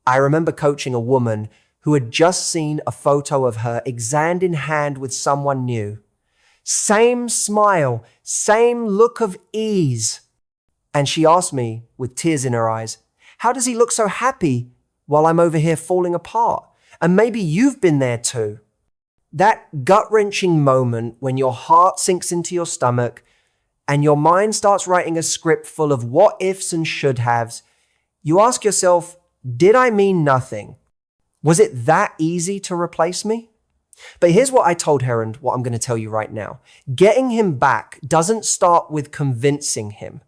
I remember coaching a woman who had just seen a photo of her hand in hand with someone new. Same smile, same look of ease. And she asked me, with tears in her eyes, how does he look so happy while I'm over here falling apart? And maybe you've been there too. That gut-wrenching moment when your heart sinks into your stomach and your mind starts writing a script full of what ifs and should haves, you ask yourself, did I mean nothing? Was it that easy to replace me? But here's what I told her and what I'm going to tell you right now. Getting him back doesn't start with convincing him.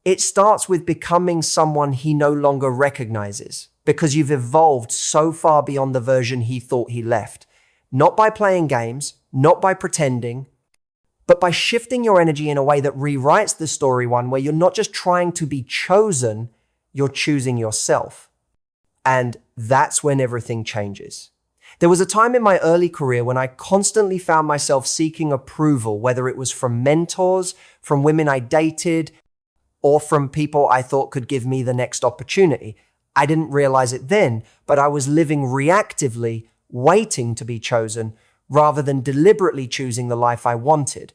It starts with becoming someone he no longer recognizes because you've evolved so far beyond the version he thought he left. Not by playing games, not by pretending, but by shifting your energy in a way that rewrites the story one where you're not just trying to be chosen, you're choosing yourself. And that's when everything changes. There was a time in my early career when I constantly found myself seeking approval, whether it was from mentors, from women I dated, or from people I thought could give me the next opportunity. I didn't realize it then, but I was living reactively, waiting to be chosen, rather than deliberately choosing the life I wanted.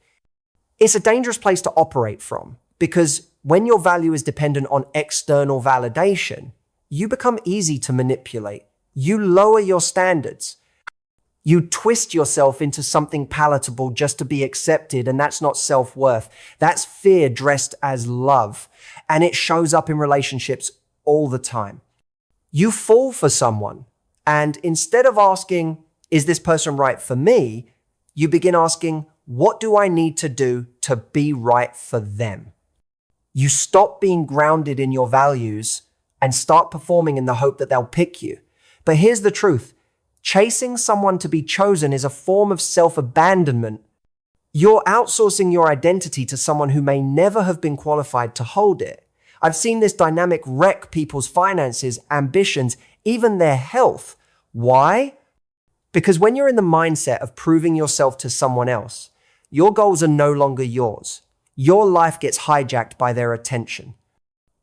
It's a dangerous place to operate from, because when your value is dependent on external validation, you become easy to manipulate. You lower your standards. You twist yourself into something palatable just to be accepted, and that's not self-worth. That's fear dressed as love, and it shows up in relationships all the time. You fall for someone, and instead of asking, is this person right for me? You begin asking, what do I need to do to be right for them? You stop being grounded in your values and start performing in the hope that they'll pick you. But here's the truth. Chasing someone to be chosen is a form of self-abandonment. You're outsourcing your identity to someone who may never have been qualified to hold it. I've seen this dynamic wreck people's finances, ambitions, even their health. Why? Because when you're in the mindset of proving yourself to someone else, your goals are no longer yours. Your life gets hijacked by their attention.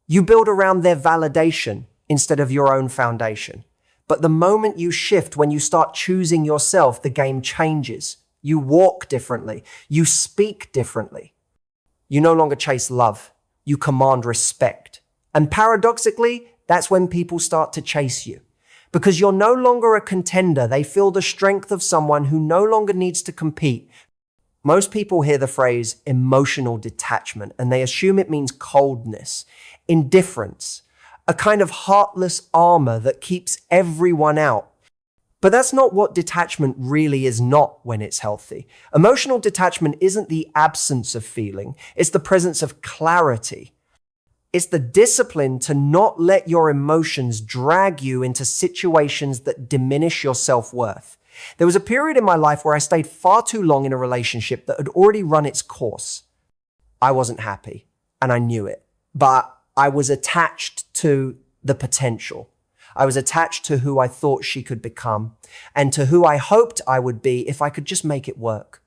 You build around their validation instead of your own foundation. But the moment you shift, when you start choosing yourself, the game changes. You walk differently. You speak differently. You no longer chase love. You command respect. And paradoxically, that's when people start to chase you. Because you're no longer a contender. They feel the strength of someone who no longer needs to compete. Most people hear the phrase emotional detachment and they assume it means coldness, indifference, a kind of heartless armor that keeps everyone out. But that's not what detachment really is not when it's healthy. Emotional detachment isn't the absence of feeling, it's the presence of clarity. It's the discipline to not let your emotions drag you into situations that diminish your self-worth. There was a period in my life where I stayed far too long in a relationship that had already run its course. I wasn't happy, and I knew it, but I was attached to the potential. I was attached to who I thought she could become and to who I hoped I would be if I could just make it work.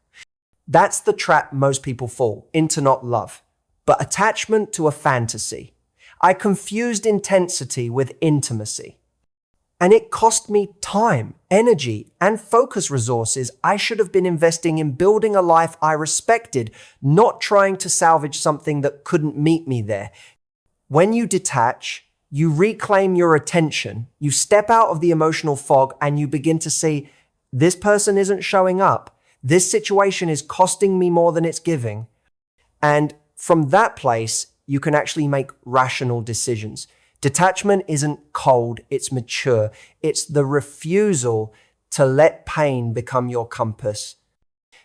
That's the trap most people fall into, not love, but attachment to a fantasy. I confused intensity with intimacy. And it cost me time, energy, and focus resources I should have been investing in building a life I respected, not trying to salvage something that couldn't meet me there. When you detach, you reclaim your attention, you step out of the emotional fog, and you begin to see, this person isn't showing up. This situation is costing me more than it's giving. And from that place, you can actually make rational decisions. Detachment isn't cold, it's mature. It's the refusal to let pain become your compass.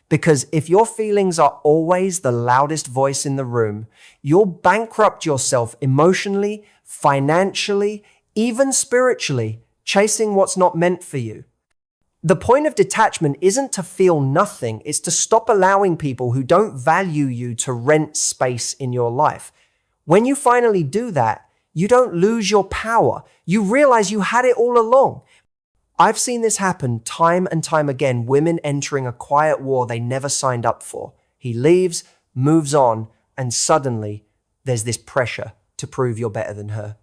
Because if your feelings are always the loudest voice in the room, you'll bankrupt yourself emotionally, financially, even spiritually, chasing what's not meant for you. The point of detachment isn't to feel nothing, it's to stop allowing people who don't value you to rent space in your life. When you finally do that, you don't lose your power. You realize you had it all along. I've seen this happen time and time again, women entering a quiet war they never signed up for. He leaves, moves on, and suddenly there's this pressure to prove you're better than her,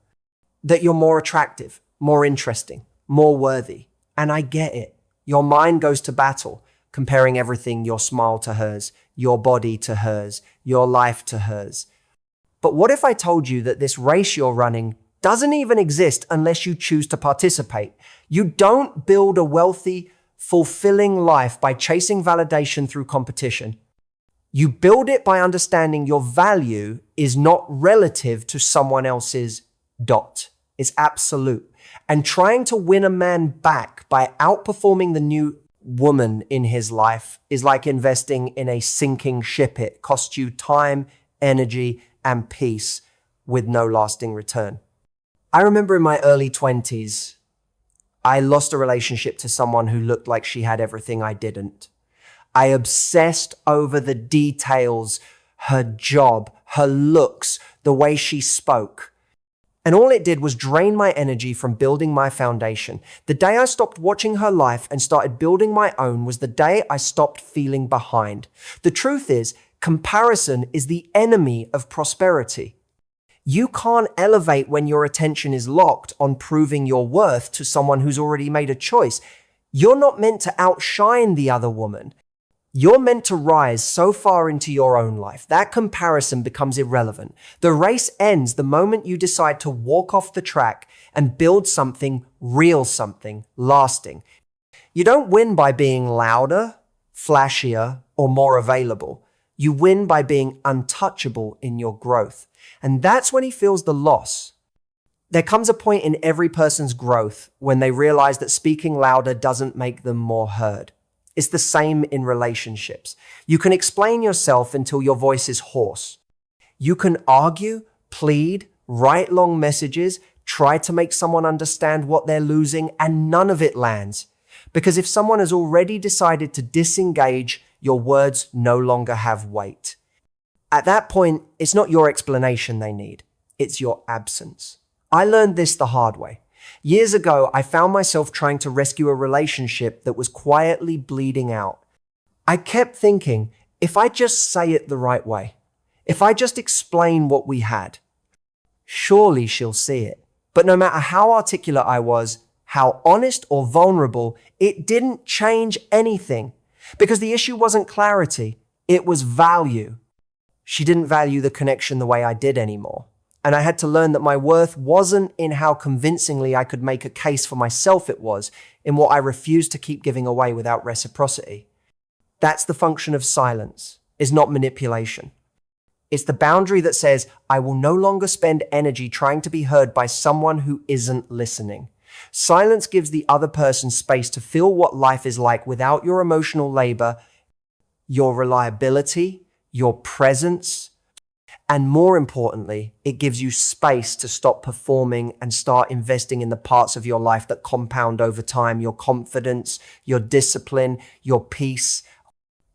that you're more attractive, more interesting, more worthy. And I get it. Your mind goes to battle, comparing everything, your smile to hers, your body to hers, your life to hers. But what if I told you that this race you're running doesn't even exist unless you choose to participate? You don't build a wealthy, fulfilling life by chasing validation through competition. You build it by understanding your value is not relative to someone else's dot. It's absolute. And trying to win a man back by outperforming the new woman in his life is like investing in a sinking ship. It costs you time, energy, and peace with no lasting return. I remember in my early 20s, I lost a relationship to someone who looked like she had everything I didn't. I obsessed over the details, her job, her looks, the way she spoke. And all it did was drain my energy from building my foundation. The day I stopped watching her life and started building my own was the day I stopped feeling behind. The truth is, comparison is the enemy of prosperity. You can't elevate when your attention is locked on proving your worth to someone who's already made a choice. You're not meant to outshine the other woman. You're meant to rise so far into your own life. That comparison becomes irrelevant. The race ends the moment you decide to walk off the track and build something real, something lasting. You don't win by being louder, flashier, or more available. You win by being untouchable in your growth. And that's when he feels the loss. There comes a point in every person's growth when they realize that speaking louder doesn't make them more heard. It's the same in relationships. You can explain yourself until your voice is hoarse. You can argue, plead, write long messages, try to make someone understand what they're losing, and none of it lands. Because if someone has already decided to disengage, your words no longer have weight. At that point, it's not your explanation they need. It's your absence. I learned this the hard way. Years ago, I found myself trying to rescue a relationship that was quietly bleeding out. I kept thinking, if I just say it the right way, if I just explain what we had, surely she'll see it. But no matter how articulate I was, how honest or vulnerable, it didn't change anything. Because the issue wasn't clarity, it was value. She didn't value the connection the way I did anymore. And I had to learn that my worth wasn't in how convincingly I could make a case for myself, it was in what I refused to keep giving away without reciprocity. That's the function of silence, is not manipulation. It's the boundary that says, I will no longer spend energy trying to be heard by someone who isn't listening. Silence gives the other person space to feel what life is like without your emotional labor, your reliability, your presence, and more importantly, it gives you space to stop performing and start investing in the parts of your life that compound over time, your confidence, your discipline, your peace.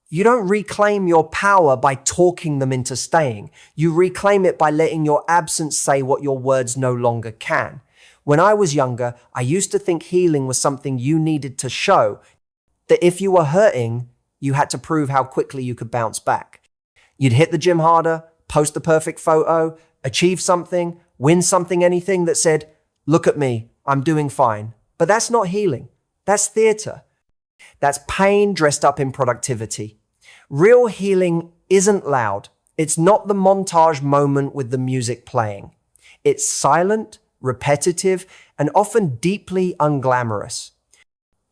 You don't reclaim your power by talking them into staying. You reclaim it by letting your absence say what your words no longer can. When I was younger, I used to think healing was something you needed to show, that if you were hurting, you had to prove how quickly you could bounce back. You'd hit the gym harder, post the perfect photo, achieve something, win something, anything that said, look at me, I'm doing fine. But that's not healing. That's theater. That's pain dressed up in productivity. Real healing isn't loud. It's not the montage moment with the music playing. It's silent, repetitive, and often deeply unglamorous.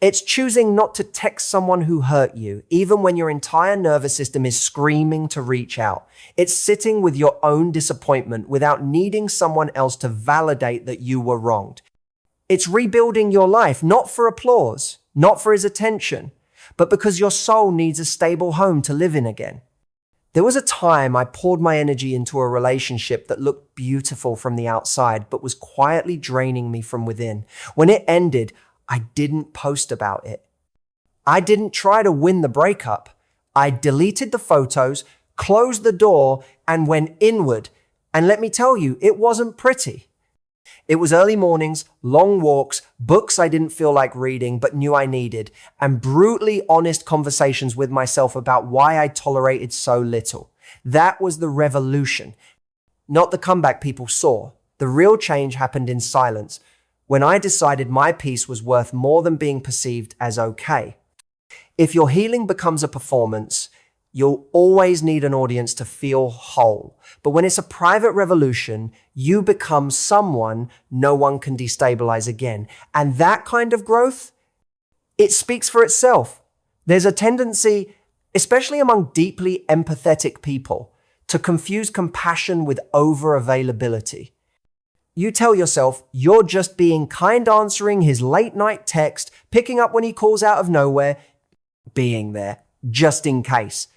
It's choosing not to text someone who hurt you, even when your entire nervous system is screaming to reach out. It's sitting with your own disappointment without needing someone else to validate that you were wronged. It's rebuilding your life, not for applause, not for his attention, but because your soul needs a stable home to live in again. There was a time I poured my energy into a relationship that looked beautiful from the outside, but was quietly draining me from within. When it ended, I didn't post about it. I didn't try to win the breakup. I deleted the photos, closed the door, and went inward. And let me tell you, it wasn't pretty. It was early mornings, long walks, books I didn't feel like reading but knew I needed, and brutally honest conversations with myself about why I tolerated so little. That was the revolution, not the comeback people saw. The real change happened in silence, when I decided my peace was worth more than being perceived as okay. If your healing becomes a performance, you'll always need an audience to feel whole. But when it's a private revolution, you become someone no one can destabilize again. And that kind of growth, it speaks for itself. There's a tendency, especially among deeply empathetic people, to confuse compassion with over-availability. You tell yourself you're just being kind, answering his late night text, picking up when he calls out of nowhere, being there, just in case.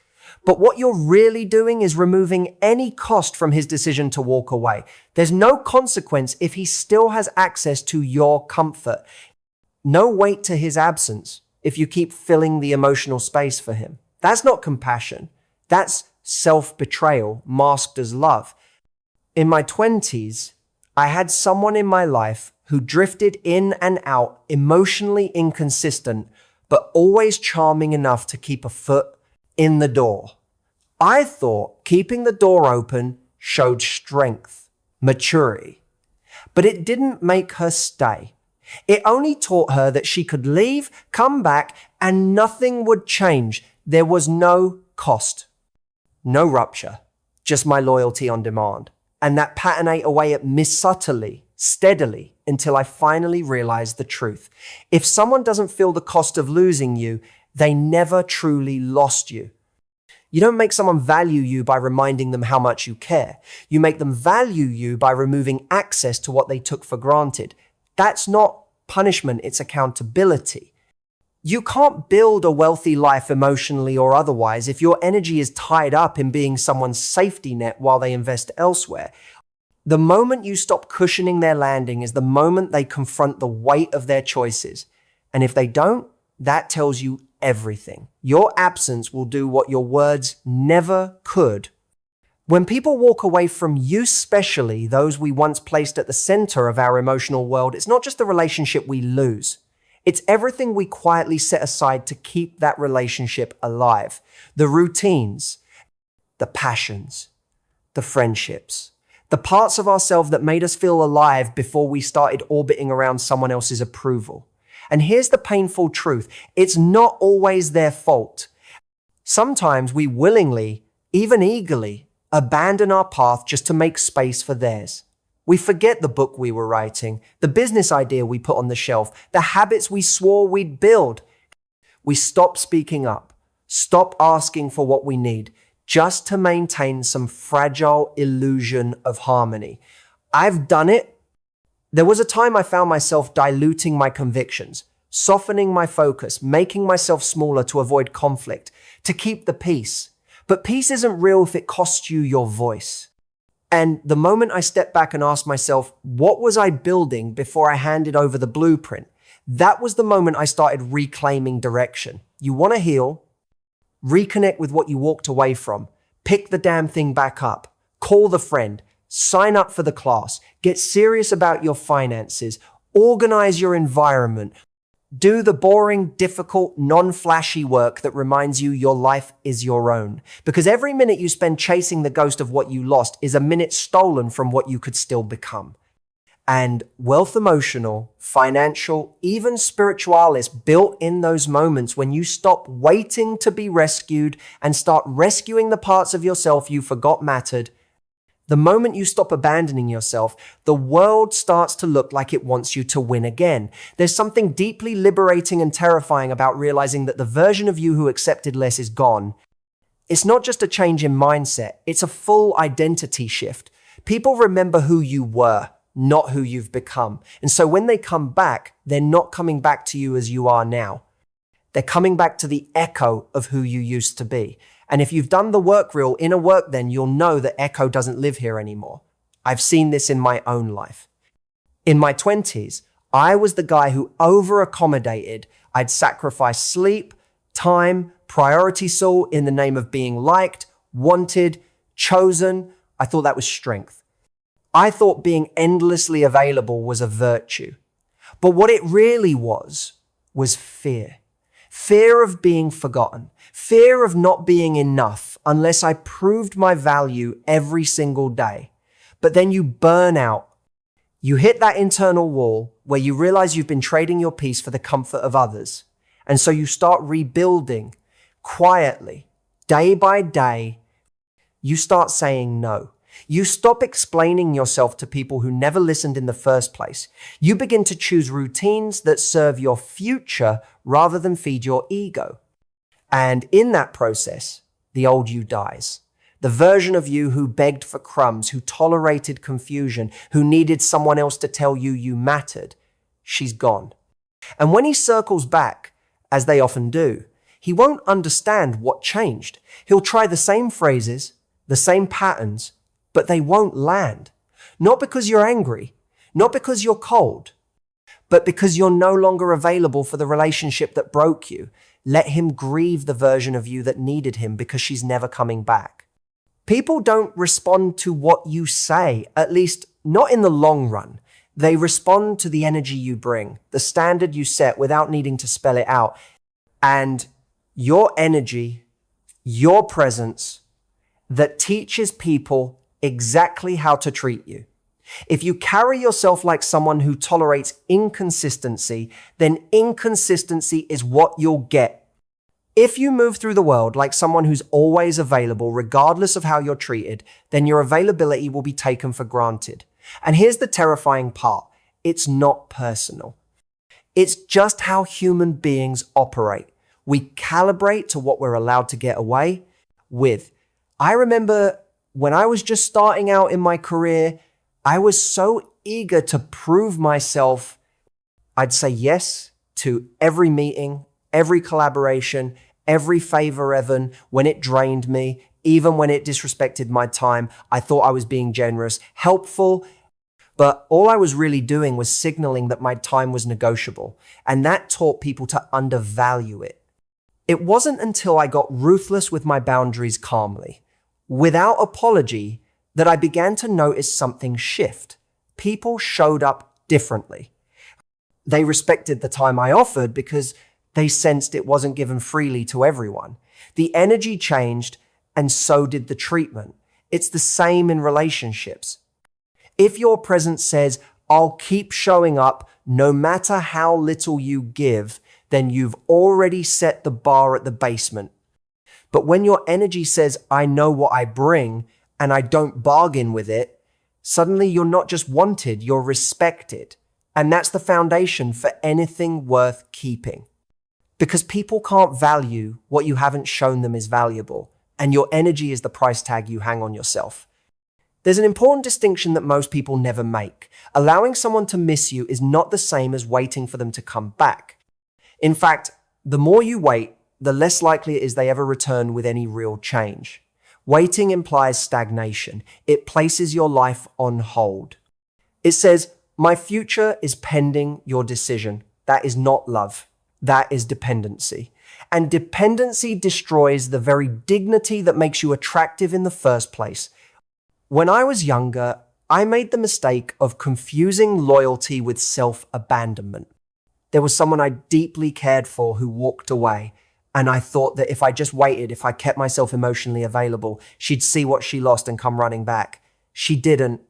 But what you're really doing is removing any cost from his decision to walk away. There's no consequence if he still has access to your comfort. No weight to his absence if you keep filling the emotional space for him. That's not compassion. That's self-betrayal masked as love. In my 20s, I had someone in my life who drifted in and out, emotionally inconsistent, but always charming enough to keep a foot in the door. I thought keeping the door open showed strength, maturity, but it didn't make her stay. It only taught her that she could leave, come back, and nothing would change. There was no cost, no rupture, just my loyalty on demand. And that pattern ate away at me subtly, steadily, until I finally realized the truth. If someone doesn't feel the cost of losing you, they never truly lost you. You don't make someone value you by reminding them how much you care. You make them value you by removing access to what they took for granted. That's not punishment, it's accountability. You can't build a wealthy life emotionally or otherwise if your energy is tied up in being someone's safety net while they invest elsewhere. The moment you stop cushioning their landing is the moment they confront the weight of their choices. And if they don't, that tells you everything. Your absence will do what your words never could. When people walk away from you, especially those we once placed at the center of our emotional world, it's not just the relationship we lose. It's everything we quietly set aside to keep that relationship alive. The routines, the passions, the friendships, the parts of ourselves that made us feel alive before we started orbiting around someone else's approval. And here's the painful truth. It's not always their fault. Sometimes we willingly, even eagerly, abandon our path just to make space for theirs. We forget the book we were writing, the business idea we put on the shelf, the habits we swore we'd build. We stop speaking up, stop asking for what we need, just to maintain some fragile illusion of harmony. I've done it. There was a time I found myself diluting my convictions, softening my focus, making myself smaller to avoid conflict, to keep the peace. But peace isn't real if it costs you your voice. And the moment I stepped back and asked myself, what was I building before I handed over the blueprint? That was the moment I started reclaiming direction. You want to heal? Reconnect with what you walked away from. Pick the damn thing back up. Call the friend. Sign up for the class. Get serious about your finances. Organize your environment. Do the boring, difficult, non-flashy work that reminds you your life is your own. Because every minute you spend chasing the ghost of what you lost is a minute stolen from what you could still become. And wealth emotional, financial, even spiritual is built in those moments when you stop waiting to be rescued and start rescuing the parts of yourself you forgot mattered. The moment you stop abandoning yourself, the world starts to look like it wants you to win again. There's something deeply liberating and terrifying about realizing that the version of you who accepted less is gone. It's not just a change in mindset, it's a full identity shift. People remember who you were, not who you've become. And so when they come back, they're not coming back to you as you are now. They're coming back to the echo of who you used to be. And if you've done the work reel, inner work, then you'll know that echo doesn't live here anymore. I've seen this in my own life. In my 20s, I was the guy who over-accommodated. I'd sacrifice sleep, time, priority soul in the name of being liked, wanted, chosen. I thought that was strength. I thought being endlessly available was a virtue. But what it really was fear. Fear of being forgotten. Fear of not being enough unless I proved my value every single day. But then you burn out. You hit that internal wall where you realize you've been trading your peace for the comfort of others. And so you start rebuilding quietly, day by day. You start saying no. You stop explaining yourself to people who never listened in the first place. You begin to choose routines that serve your future rather than feed your ego. And in that process, the old you dies. The version of you who begged for crumbs, who tolerated confusion, who needed someone else to tell you you mattered, she's gone. And when he circles back, as they often do, he won't understand what changed. He'll try the same phrases, the same patterns, but they won't land. Not because you're angry, not because you're cold, but because you're no longer available for the relationship that broke you. Let him grieve the version of you that needed him because she's never coming back. People don't respond to what you say, at least not in the long run. They respond to the energy you bring, the standard you set without needing to spell it out. And your energy, your presence that teaches people exactly how to treat you. If you carry yourself like someone who tolerates inconsistency, then inconsistency is what you'll get. If you move through the world like someone who's always available, regardless of how you're treated, then your availability will be taken for granted. And here's the terrifying part. It's not personal. It's just how human beings operate. We calibrate to what we're allowed to get away with. I remember when I was just starting out in my career, I was so eager to prove myself. I'd say yes to every meeting, every collaboration, every favor, even when it drained me, even when it disrespected my time. I thought I was being generous, helpful, but all I was really doing was signaling that my time was negotiable. And that taught people to undervalue it. It wasn't until I got ruthless with my boundaries calmly, without apology, that I began to notice something shift. People showed up differently. They respected the time I offered because they sensed it wasn't given freely to everyone. The energy changed, and so did the treatment. It's the same in relationships. If your presence says, I'll keep showing up no matter how little you give, then you've already set the bar at the basement. But when your energy says, I know what I bring, and I don't bargain with it, suddenly you're not just wanted, you're respected. And that's the foundation for anything worth keeping. Because people can't value what you haven't shown them is valuable, and your energy is the price tag you hang on yourself. There's an important distinction that most people never make. Allowing someone to miss you is not the same as waiting for them to come back. In fact, the more you wait, the less likely it is they ever return with any real change. Waiting implies stagnation. It places your life on hold. It says, my future is pending your decision. That is not love. That is dependency. And dependency destroys the very dignity that makes you attractive in the first place. When I was younger, I made the mistake of confusing loyalty with self-abandonment. There was someone I deeply cared for who walked away, and I thought that if I just waited, if I kept myself emotionally available, she'd see what she lost and come running back. She didn't.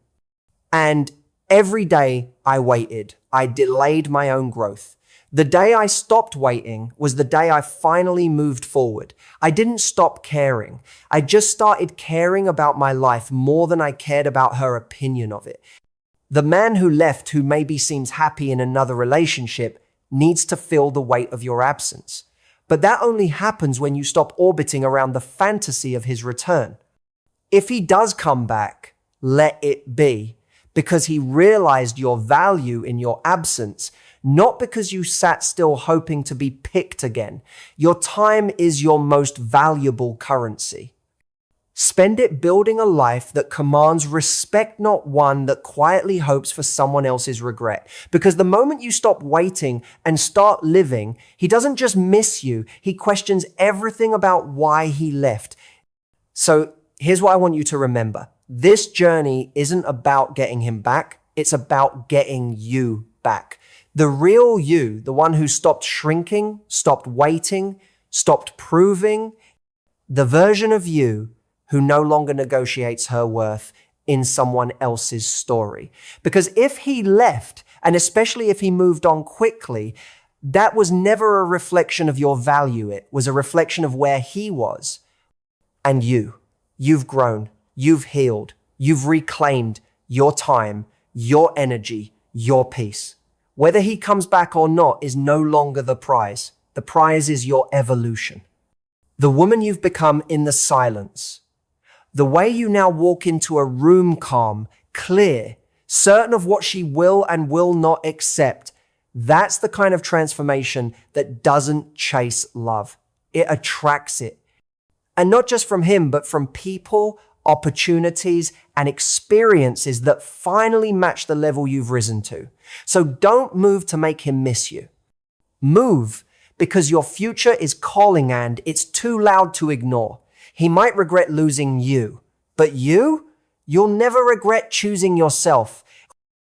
And every day I waited, I delayed my own growth. The day I stopped waiting was the day I finally moved forward. I didn't stop caring. I just started caring about my life more than I cared about her opinion of it. The man who left, who maybe seems happy in another relationship, needs to feel the weight of your absence. But that only happens when you stop orbiting around the fantasy of his return. If he does come back, let it be, because he realized your value in your absence, not because you sat still hoping to be picked again. Your time is your most valuable currency. Spend it building a life that commands respect, not one that quietly hopes for someone else's regret. Because the moment you stop waiting and start living, he doesn't just miss you, he questions everything about why he left. So here's what I want you to remember. This journey isn't about getting him back, it's about getting you back. The real you, the one who stopped shrinking, stopped waiting, stopped proving, the version of you who no longer negotiates her worth, in someone else's story. Because if he left, and especially if he moved on quickly, that was never a reflection of your value. It was a reflection of where he was. And you've grown, you've healed, you've reclaimed your time, your energy, your peace. Whether he comes back or not is no longer the prize. The prize is your evolution. The woman you've become in the silence. The way you now walk into a room calm, clear, certain of what she will and will not accept. That's the kind of transformation that doesn't chase love. It attracts it. And not just from him, but from people, opportunities, and experiences that finally match the level you've risen to. So don't move to make him miss you. Move because your future is calling and it's too loud to ignore. He might regret losing you, but you'll never regret choosing yourself